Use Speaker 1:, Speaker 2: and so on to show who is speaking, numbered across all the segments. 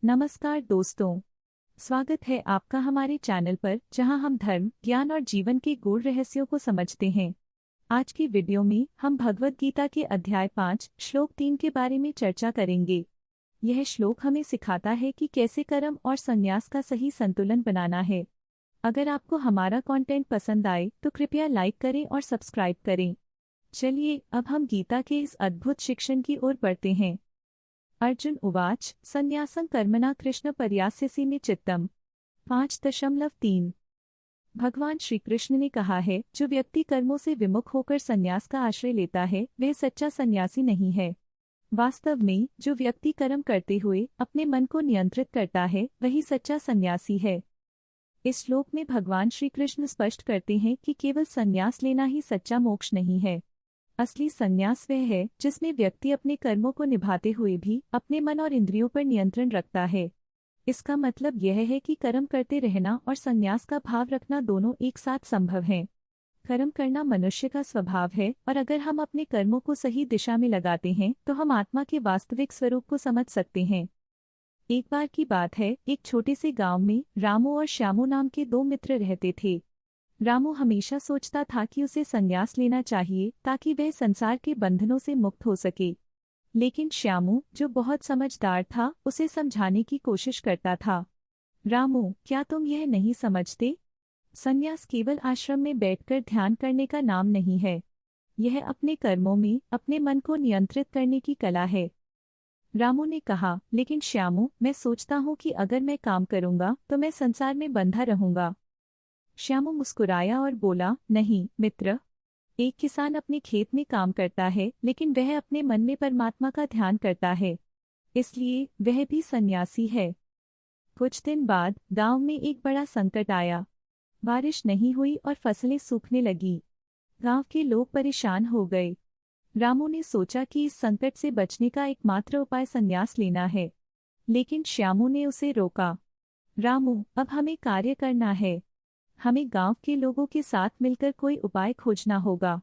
Speaker 1: नमस्कार दोस्तों, स्वागत है आपका हमारे चैनल पर जहां हम धर्म, ज्ञान और जीवन के गूढ़ रहस्यों को समझते हैं। आज की वीडियो में हम भगवद गीता के अध्याय 5 श्लोक 3 के बारे में चर्चा करेंगे। यह श्लोक हमें सिखाता है कि कैसे कर्म और संन्यास का सही संतुलन बनाना है। अगर आपको हमारा कंटेंट पसंद आए तो कृपया लाइक करें और सब्सक्राइब करें। चलिए अब हम गीता के इस अद्भुत शिक्षण की ओर बढ़ते हैं। अर्जुन उवाच संन्यासं कर्मणा कृष्ण पर्यास्यसि मे चित्तम 5.3। भगवान श्री कृष्ण ने कहा है, जो व्यक्ति कर्मों से विमुख होकर संन्यास का आश्रय लेता है वह सच्चा सन्यासी नहीं है। वास्तव में जो व्यक्ति कर्म करते हुए अपने मन को नियंत्रित करता है वही सच्चा सन्यासी है। इस श्लोक में भगवान श्री कृष्ण स्पष्ट करते हैं कि केवल संन्यास लेना ही सच्चा मोक्ष नहीं है। असली संन्यास वह है जिसमें व्यक्ति अपने कर्मों को निभाते हुए भी अपने मन और इंद्रियों पर नियंत्रण रखता है। इसका मतलब यह है कि कर्म करते रहना और संन्यास का भाव रखना दोनों एक साथ संभव हैं। कर्म करना मनुष्य का स्वभाव है और अगर हम अपने कर्मों को सही दिशा में लगाते हैं तो हम आत्मा के वास्तविक स्वरूप को समझ सकते हैं। एक बार की बात है, एक छोटे से गांव में रामू और श्यामू नाम के दो मित्र रहते थे। रामू हमेशा सोचता था कि उसे संन्यास लेना चाहिए ताकि वह संसार के बंधनों से मुक्त हो सके। लेकिन श्यामू, जो बहुत समझदार था, उसे समझाने की कोशिश करता था। रामू, क्या तुम यह नहीं समझते? संन्यास केवल आश्रम में बैठकर ध्यान करने का नाम नहीं है। यह अपने कर्मों में अपने मन को नियंत्रित करने की कला है। रामू ने कहा, लेकिन श्यामू, मैं सोचता हूँ कि अगर मैं काम करूँगा तो मैं संसार में बंधा रहूँगा। श्यामू मुस्कुराया और बोला, नहीं मित्र, एक किसान अपने खेत में काम करता है लेकिन वह अपने मन में परमात्मा का ध्यान करता है, इसलिए वह भी सन्यासी है। कुछ दिन बाद गांव में एक बड़ा संकट आया। बारिश नहीं हुई और फसलें सूखने लगी। गांव के लोग परेशान हो गए। रामू ने सोचा कि इस संकट से बचने का एकमात्र उपाय संन्यास लेना है, लेकिन श्यामू ने उसे रोका। रामू, अब हमें कार्य करना है। हमें गांव के लोगों के साथ मिलकर कोई उपाय खोजना होगा।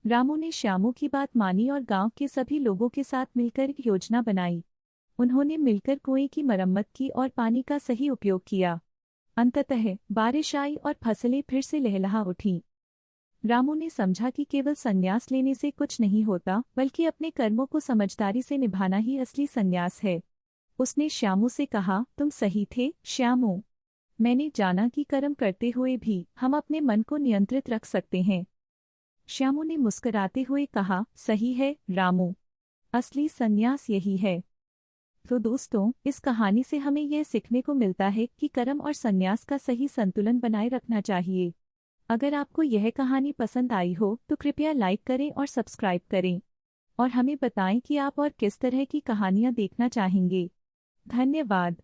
Speaker 1: रामू ने श्यामू की बात मानी और गांव के सभी लोगों के साथ मिलकर एक योजना बनाई। उन्होंने मिलकर कुएं की मरम्मत की और पानी का सही उपयोग किया। अंततः बारिश आई और फसलें फिर से लहलहा उठीं। रामू ने समझा कि केवल संन्यास लेने से कुछ नहीं होता, बल्कि अपने कर्मों को समझदारी से निभाना ही असली संन्यास है। उसने श्यामू से कहा, तुम सही थे श्यामू। मैंने जाना कि कर्म करते हुए भी हम अपने मन को नियंत्रित रख सकते हैं। श्यामू ने मुस्कुराते हुए कहा, सही है रामू, असली संन्यास यही है। तो दोस्तों, इस कहानी से हमें यह सीखने को मिलता है कि कर्म और संन्यास का सही संतुलन बनाए रखना चाहिए। अगर आपको यह कहानी पसंद आई हो तो कृपया लाइक करें और सब्सक्राइब करें और हमें बताएं कि आप और किस तरह की कहानियां देखना चाहेंगे। धन्यवाद।